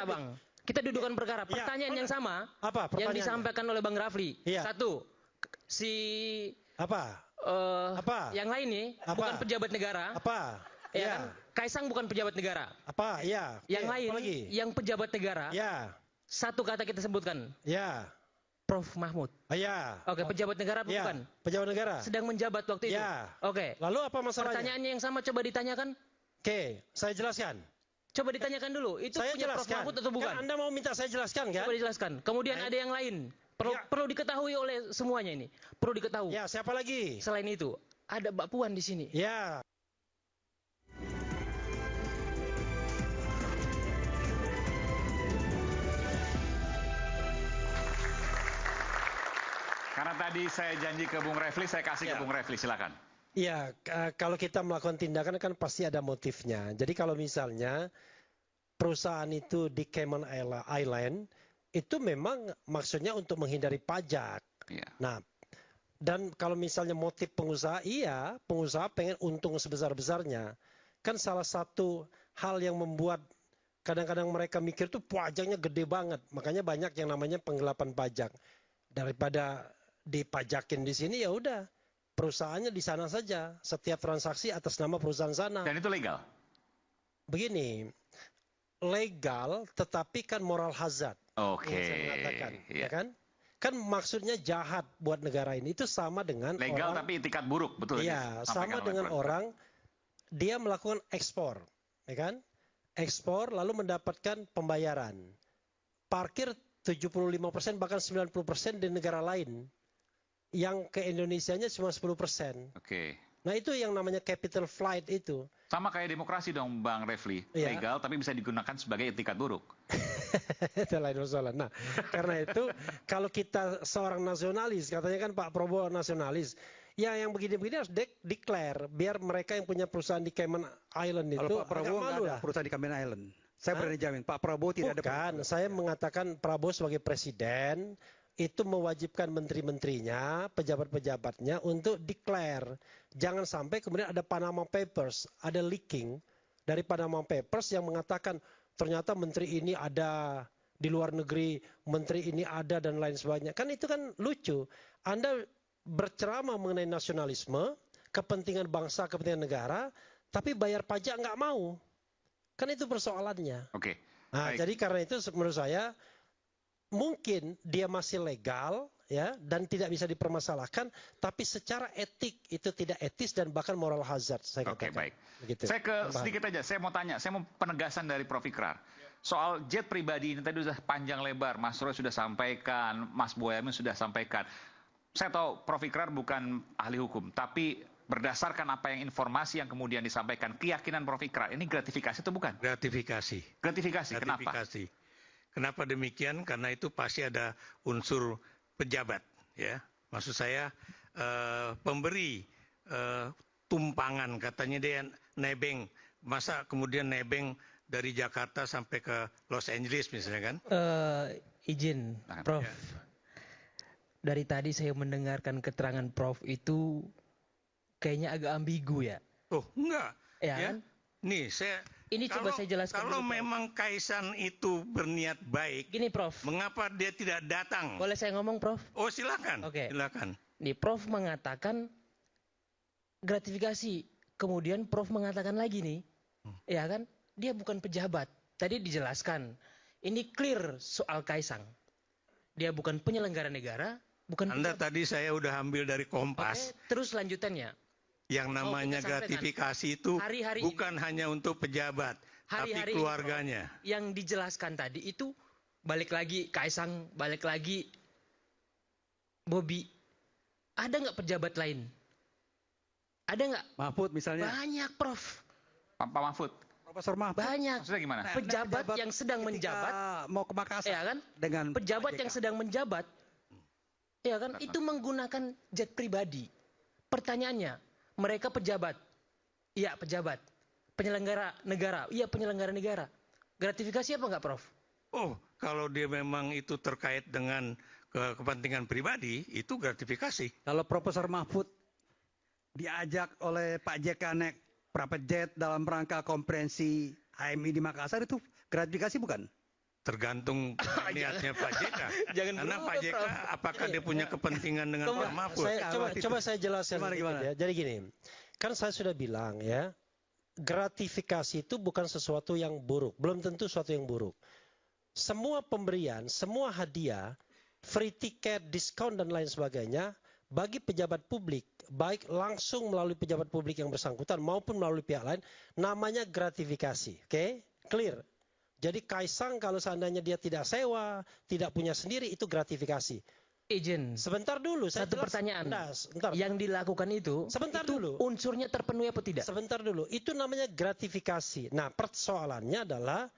Bang. Kita dudukan perkara. Pertanyaan yang sama. Apa yang disampaikan oleh Bang Rafli. Satu, si yang lain nih bukan pejabat negara. Kan? Kaisang bukan pejabat negara. Yang lain yang pejabat negara. Satu kata kita sebutkan. Prof Mahmud. Oke, pejabat negara apa bukan? Pejabat negara. Sedang menjabat waktu itu. Oke. Lalu apa masalahnya? Pertanyaannya yang sama coba ditanyakan. Oke, saya jelaskan. Coba ditanyakan dulu. Itu saya punya Prof Mahmud atau bukan? Kan Anda mau minta saya jelaskan kan? Coba dijelaskan. Kemudian ada yang lain. Perlu diketahui oleh semuanya ini. Perlu diketahui. Ya, siapa lagi? Selain itu, ada Mbak Puan di sini. Ya. Karena tadi saya janji ke Bung Refli, saya kasih ke Bung Refli, silakan. Iya, kalau kita melakukan tindakan kan pasti ada motifnya. Jadi kalau misalnya perusahaan itu di Cayman Island, itu memang maksudnya untuk menghindari pajak. Nah, dan kalau misalnya motif pengusaha, pengusaha pengen untung sebesar-besarnya. Kan salah satu hal yang membuat kadang-kadang mereka mikir tuh pajaknya gede banget. Makanya banyak yang namanya penggelapan pajak. Daripada dipajakin di sini, ya udah perusahaannya di sana saja, setiap transaksi atas nama perusahaan sana. Dan itu legal? Begini, legal tetapi kan moral hazard. Saya mengatakan, ya kan? Kan maksudnya jahat buat negara ini. Itu sama dengan legal orang, tapi itikat buruk, betul? Iya, sama dengan orang dia melakukan ekspor, ya kan? Ekspor lalu mendapatkan pembayaran. Parkir 75% bahkan 90% di negara lain. Yang ke Indonesianya cuma 10%. Nah itu yang namanya capital flight itu. Sama kayak demokrasi dong Bang Refli. Legal tapi bisa digunakan sebagai etikat buruk. Itu lain masalah. Nah karena itu kalau kita seorang nasionalis, katanya kan Pak Prabowo nasionalis. Ya yang begini-begini harus declare. Biar mereka yang punya perusahaan di Cayman Island itu. Kalau Pak Prabowo nggak ada perusahaan di Cayman Island. Saya berani jamin Pak Prabowo tidak ada. Bukan, saya mengatakan Prabowo sebagai presiden itu mewajibkan menteri-menterinya, pejabat-pejabatnya untuk declare. Jangan sampai kemudian ada Panama Papers, ada leaking dari Panama Papers yang mengatakan ternyata menteri ini ada di luar negeri, menteri ini ada dan lain sebagainya. Kan itu kan lucu. Anda berceramah mengenai nasionalisme, kepentingan bangsa, kepentingan negara, tapi bayar pajak nggak mau. Kan itu persoalannya. Nah, jadi karena itu menurut saya mungkin dia masih legal ya dan tidak bisa dipermasalahkan, tapi secara etik itu tidak etis dan bahkan moral hazard saya katakan. Baik. Begitu. Saya ke sedikit aja, saya mau tanya, saya mau penegasan dari Prof Ikrar. Soal jet pribadi ini tadi sudah panjang lebar, Mas Roy sudah sampaikan, Mas Boyamin sudah sampaikan. Saya tahu Prof Ikrar bukan ahli hukum, tapi berdasarkan apa yang informasi yang kemudian disampaikan, keyakinan Prof Ikrar, ini gratifikasi atau bukan? Gratifikasi. Kenapa? Kenapa demikian? Karena itu pasti ada unsur pejabat, ya. Maksud saya pemberi tumpangan, katanya dia nebeng. Masa kemudian nebeng dari Jakarta sampai ke Los Angeles misalnya kan? Izin, Prof. Dari tadi saya mendengarkan keterangan Prof itu kayaknya agak ambigu ya. Oh, enggak. Ya kan? Nih, coba saya jelaskan kalau dulu, memang Kaisang itu berniat baik, gini Prof, mengapa dia tidak datang? Boleh saya ngomong Prof? Oh silakan. Silakan. Nih Prof mengatakan gratifikasi, kemudian Prof mengatakan lagi nih, ya kan, dia bukan pejabat. Tadi dijelaskan, ini clear soal Kaisang. Dia bukan penyelenggara negara, bukan. Anda pejabat. Tadi saya udah ambil dari Kompas. Terus lanjutannya. Yang namanya gratifikasi itu bukan hanya untuk pejabat, tapi keluarganya. Yang dijelaskan tadi itu balik lagi Kaisang, balik lagi Bobi. Ada nggak pejabat lain? Ada nggak? Mahfud misalnya. Banyak, Prof. Pak Mahfud. Profesor Mahfud. Banyak. Maksudnya gimana? Pejabat yang sedang menjabat. Mau ke Makassar. Ya kan? Dengan pejabat yang sedang menjabat. Ya kan? Itu menggunakan jet pribadi. Pertanyaannya. Mereka pejabat, iya pejabat. Penyelenggara negara, iya penyelenggara negara. Gratifikasi apa enggak, Prof? Oh, kalau dia memang itu terkait dengan kepentingan pribadi, itu gratifikasi. Kalau Profesor Mahfud diajak oleh Pak JK naik private jet dalam rangka konferensi HMI di Makassar, itu gratifikasi bukan? Tergantung niatnya Pak JK. Karena Pak JK apakah dia punya kepentingan dengan Pak Mahfud? Coba saya jelaskan. Gimana? Ya. Jadi gini, kan saya sudah bilang ya, gratifikasi itu bukan sesuatu yang buruk, belum tentu sesuatu yang buruk. Semua pemberian, semua hadiah, free ticket, diskon dan lain sebagainya bagi pejabat publik, baik langsung melalui pejabat publik yang bersangkutan maupun melalui pihak lain, namanya gratifikasi. Oke? Clear. Jadi Kaisang kalau seandainya dia tidak sewa, tidak punya sendiri, itu gratifikasi. Izin. Sebentar dulu. Satu pertanyaan. Yang dilakukan itu, sebentar dulu. Unsurnya terpenuhi apa tidak? Sebentar dulu. Itu namanya gratifikasi. Nah, persoalannya adalah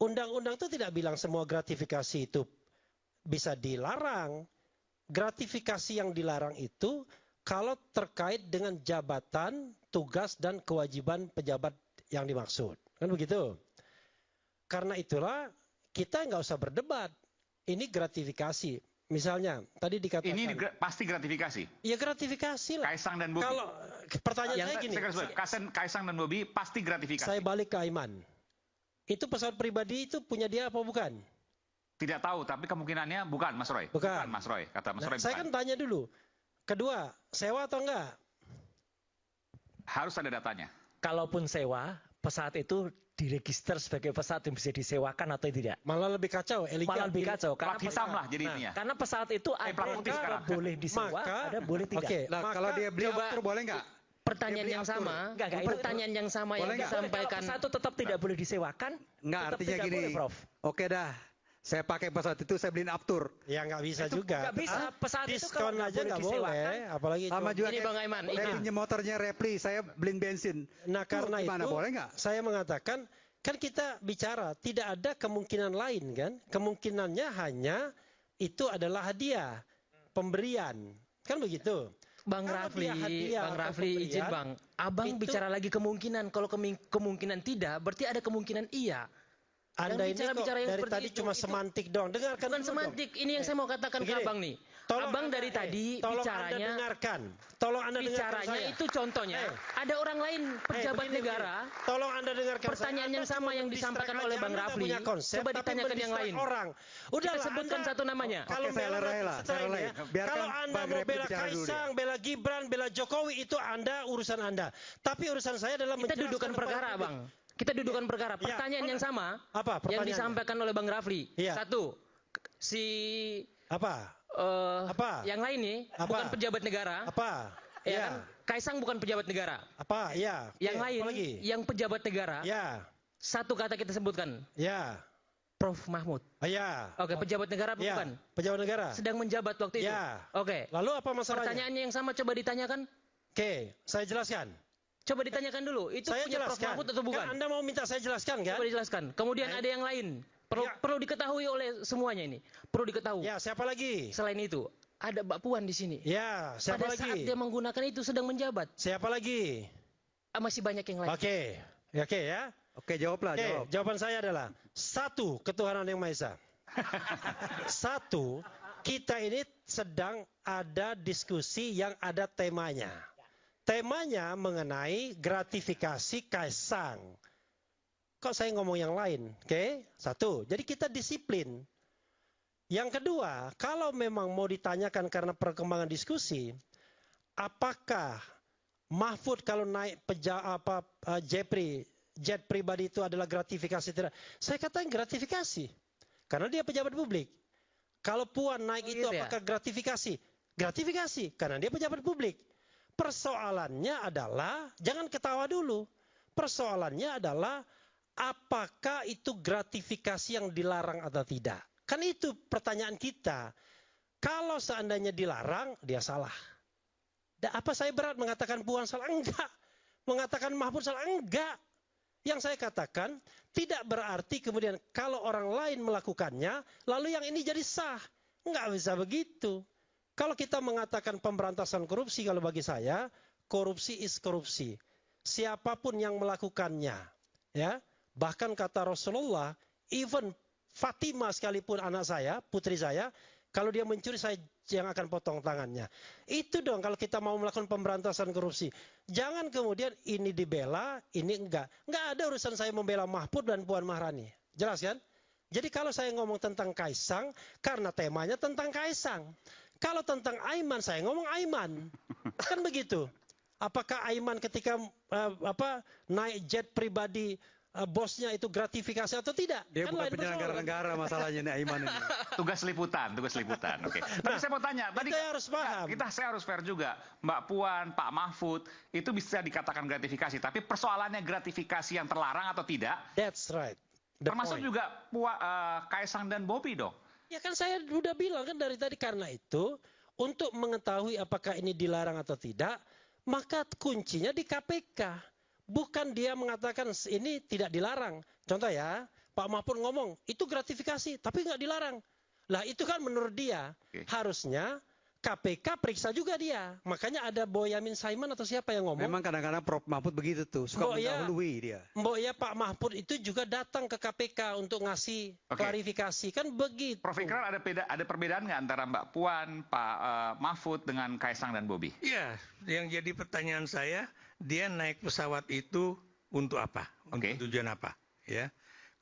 undang-undang itu tidak bilang semua gratifikasi itu bisa dilarang. Gratifikasi yang dilarang itu kalau terkait dengan jabatan, tugas, dan kewajiban pejabat yang dimaksud. Kan begitu? Karena itulah kita nggak usah berdebat. Ini gratifikasi. Misalnya, tadi dikatakan... Ini pasti gratifikasi? Ya gratifikasi lah. Kaisang dan Bobi? Kalau pertanyaan saya gini. Kaisang dan Bobi pasti gratifikasi? Saya balik ke Aiman. Itu pesawat pribadi itu punya dia apa bukan? Tidak tahu, tapi kemungkinannya bukan, Mas Roy. Bukan Mas Roy, kata Mas Roy. Saya kan tanya dulu. Kedua, sewa atau enggak? Harus ada datanya. Kalaupun sewa, pesawat itu diregister sebagai pesawat yang bisa disewakan atau tidak? Malah lebih kacau. Malah lebih kacau. Plat hitam lah jadi intinya. Karena pesawat itu ada boleh disewa, ada boleh tidak. Oke, kalau dia beli aftur boleh nggak? Pertanyaan yang sama, pertanyaan yang sama yang disampaikan. Pesawat itu tetap tidak boleh disewakan. Enggak, artinya gini. Boleh, Prof. Oke dah. Saya pakai pesawat itu, saya beliin aftur. Ya nggak bisa juga. Nggak bisa. Pesawat itu diskon aja nggak boleh. Apalagi sama juga ini Bang Aiman. Saya punya motornya Repli, saya beliin bensin. Nah karena itu, boleh nggak? Saya mengatakan, kan kita bicara tidak ada kemungkinan lain kan? Kemungkinannya hanya itu adalah hadiah, pemberian, kan begitu. Bang Rafli, izin Bang. Abang itu, bicara lagi kemungkinan. Kalau kemungkinan tidak, berarti ada kemungkinan iya. Anda ini kok dari tadi cuma semantik dong. Dengarkan bukan semantik. Ini yang saya mau katakan ke Abang nih. Abang dari tadi bicaranya. Tolong Anda dengarkan saya. Itu contohnya. Ada orang lain pejabat negara. Tolong Anda dengarkan pertanyaan yang sama yang disampaikan oleh Bang Rafli. Coba ditanyakan yang lain. Udah sebutkan satu namanya. Kalau Anda mau bela Kaisang, bela Gibran, bela Jokowi, itu Anda urusan Anda. Tapi urusan saya adalah kita dudukan perkara, Bang. Kita dudukan perkara. Pertanyaan yang sama yang disampaikan oleh Bang Rafli. Satu, yang lain nih bukan pejabat negara. Kan? Kaisang bukan pejabat negara. Yang lain, yang pejabat negara. Satu kata kita sebutkan. Prof Mahfud. Oke, pejabat negara bukan? Pejabat negara. Sedang menjabat waktu itu. Oke. Lalu apa masalahnya? Pertanyaannya yang sama coba ditanyakan. Oke, saya jelaskan. Coba ditanyakan dulu, itu saya punya Prof Mahfud atau bukan? Kan Anda mau minta saya jelaskan kan? Coba dijelaskan. Kemudian ada yang lain. Perlu diketahui oleh semuanya ini. Perlu diketahui. Ya, siapa lagi? Selain itu, ada Mbak Puan di sini. Ya, siapa lagi? Pada saat dia menggunakan itu sedang menjabat. Siapa lagi? Masih banyak yang lain. Oke ya. Oke, jawablah. Jawaban saya adalah satu, ketuhanan yang Maha Esa. Satu, kita ini sedang ada diskusi yang ada temanya. Temanya mengenai gratifikasi Kaisang. Kok saya ngomong yang lain? Oke, satu. Jadi kita disiplin. Yang kedua, kalau memang mau ditanyakan karena perkembangan diskusi, apakah Mahfud kalau naik jet pribadi itu adalah gratifikasi tidak? Saya katakan gratifikasi. Karena dia pejabat publik. Kalau Puan naik itu apakah gratifikasi? Gratifikasi. Karena dia pejabat publik. Persoalannya adalah, jangan ketawa dulu. Persoalannya adalah, apakah itu gratifikasi yang dilarang atau tidak? Kan itu pertanyaan kita. Kalau seandainya dilarang, dia salah. Apa saya berat mengatakan Puan salah? Enggak. Mengatakan Mahfud salah? Enggak. Yang saya katakan, tidak berarti kemudian kalau orang lain melakukannya, lalu yang ini jadi sah. Enggak bisa begitu. Kalau kita mengatakan pemberantasan korupsi, kalau bagi saya, korupsi is korupsi. Siapapun yang melakukannya, ya, bahkan kata Rasulullah, even Fatimah sekalipun anak saya, putri saya, kalau dia mencuri saya yang akan potong tangannya. Itu dong kalau kita mau melakukan pemberantasan korupsi. Jangan kemudian ini dibela, ini enggak. Enggak ada urusan saya membela Mahfud dan Puan Maharani. Jelas kan? Jadi kalau saya ngomong tentang Kaisang, karena temanya tentang Kaisang. Kalau tentang Aiman, saya ngomong Aiman. Kan begitu. Apakah Aiman ketika naik jet pribadi bosnya itu gratifikasi atau tidak? Dia kan bukan penyelenggara negara masalahnya nih Aiman ini. Tugas liputan. Oke. Tapi saya mau tanya, tadi harus paham. Saya harus fair juga. Mbak Puan, Pak Mahfud, itu bisa dikatakan gratifikasi. Tapi persoalannya gratifikasi yang terlarang atau tidak? That's right. Termasuk juga Kaisang dan Bobi dong. Ya kan saya udah bilang kan dari tadi, karena itu untuk mengetahui apakah ini dilarang atau tidak, maka kuncinya di KPK. Bukan dia mengatakan ini tidak dilarang. Contoh ya, Pak Mahfud ngomong itu gratifikasi tapi nggak dilarang. Lah itu kan menurut dia harusnya KPK periksa juga dia. Makanya ada Boyamin Saiman atau siapa yang ngomong. Memang kadang-kadang Prof Mahfud begitu tuh, suka mendahului dia. Mbok ya Pak Mahfud itu juga datang ke KPK untuk ngasih klarifikasi. Kan begitu. Prof Ikrar, ada perbedaan nggak antara Mbak Puan, Pak Mahfud dengan Kaisang dan Bobi? Iya, yang jadi pertanyaan saya, dia naik pesawat itu untuk apa? Untuk tujuan apa? Ya,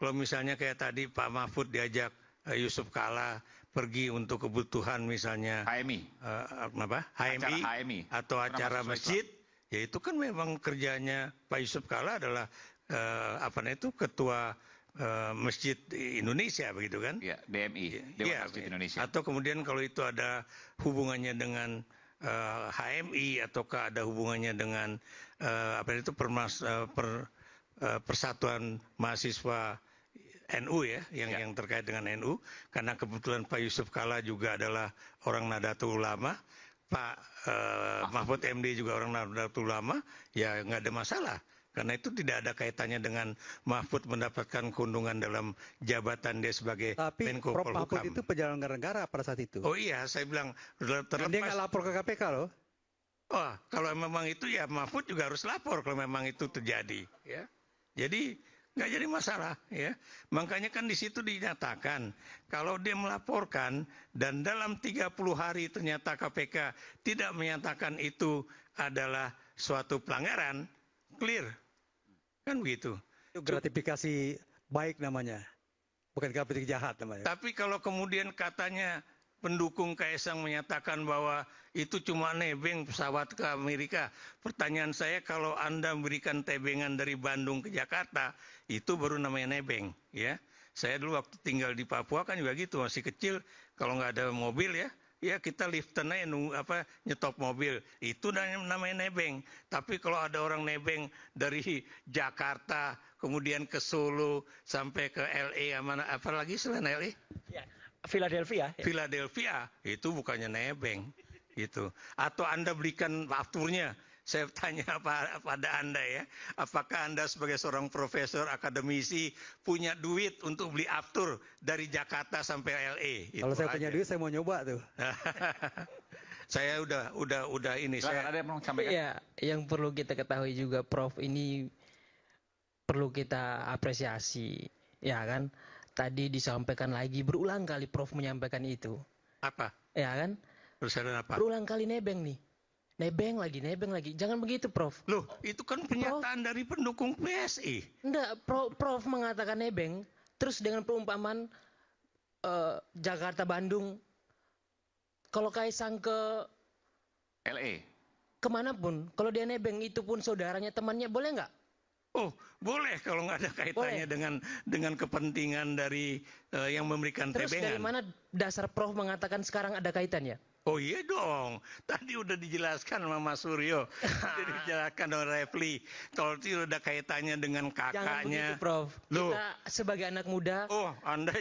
kalau misalnya kayak tadi Pak Mahfud diajak Yusuf Kalla pergi untuk kebutuhan misalnya HMI atau acara masjid, ya itu kan memang kerjanya Pak Yusuf Kalla adalah ketua Masjid Indonesia begitu kan? Ya, DMI, Dewan Masjid Indonesia. Atau kemudian kalau itu ada hubungannya dengan HMI ataukah ada hubungannya dengan Persatuan Mahasiswa NU ya, yang terkait dengan NU, karena kebetulan Pak Yusuf Kalla juga adalah orang Nahdlatul Ulama, Pak Mahfud MD juga orang Nahdlatul Ulama, ya nggak ada masalah. Karena itu tidak ada kaitannya dengan Mahfud mendapatkan keuntungan dalam jabatan dia sebagai Menko Polhukam. Tapi Prof Mahfud itu penyelenggara negara pada saat itu. Oh iya, saya bilang terlepas. Dia nggak lapor ke KPK loh. Oh, kalau memang itu ya Mahfud juga harus lapor kalau memang itu terjadi. Ya, jadi nggak jadi masalah ya. Makanya kan di situ dinyatakan kalau dia melaporkan dan dalam 30 hari ternyata KPK tidak menyatakan itu adalah suatu pelanggaran, clear. Kan begitu. Itu gratifikasi baik namanya. Bukan gratifikasi jahat namanya. Tapi kalau kemudian katanya pendukung Kaisang menyatakan bahwa itu cuma nebeng pesawat ke Amerika. Pertanyaan saya, kalau Anda memberikan tebengan dari Bandung ke Jakarta, itu baru namanya nebeng, ya. Saya dulu waktu tinggal di Papua kan juga gitu, masih kecil, kalau nggak ada mobil ya kita liften aja nyetop mobil. Itu namanya nebeng. Tapi kalau ada orang nebeng dari Jakarta, kemudian ke Solo, sampai ke LA, apa lagi selain LA? Ya. Philadelphia, itu bukannya nebeng, gitu. Atau Anda belikan afturnya. Saya tanya pada Anda ya, apakah Anda sebagai seorang profesor akademisi punya duit untuk beli aftur dari Jakarta sampai LA? Kalau saya punya duit, saya mau nyoba tuh. Saya udah ini. Ada yang mau sampaikan? Iya, yang perlu kita ketahui juga, Prof, ini perlu kita apresiasi, ya kan? Tadi disampaikan lagi, berulang kali Prof menyampaikan itu. Apa? Ya kan? Perusahaan apa? Berulang kali nebeng nih. Nebeng lagi. Jangan begitu, Prof. Loh, itu kan pernyataan dari pendukung PSI. Enggak, Prof mengatakan nebeng, terus dengan perumpamaan Jakarta-Bandung, kalau Kaisang ke LA, kemanapun, kalau dia nebeng itu pun saudaranya, temannya, boleh nggak? Oh, boleh kalau nggak ada kaitannya dengan kepentingan dari yang memberikan tebengan. Terus dari mana dasar Prof mengatakan sekarang ada kaitannya? Oh iya dong, tadi udah dijelaskan sama Mas Suryo, udah dijelaskan oleh Refli. Kalau itu udah kaitannya dengan kakaknya. Jangan begitu, Prof. Loh. Kita sebagai anak muda. Oh, Anda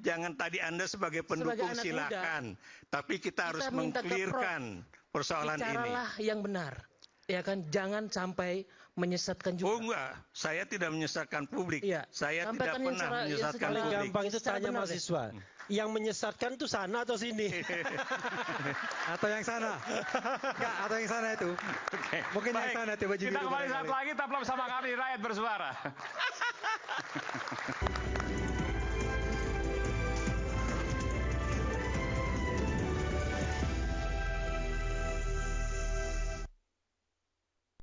jangan tadi Anda sebagai pendukung silakan. Tapi kita harus mengklirkan persoalan ini. Bicaralah yang benar. Ya kan, jangan sampai menyesatkan juga. Oh enggak, saya tidak menyesatkan publik. Iya. Saya tidak pernah menyesatkan publik. Gampang itu tanya mahasiswa. Yang menyesatkan itu sana atau sini? Atau yang sana? Enggak, atau yang sana itu. Oke. Mungkin yang sana itu baju biru. Kita kembali saat lagi, tetaplah bersama kami di Rakyat Bersuara.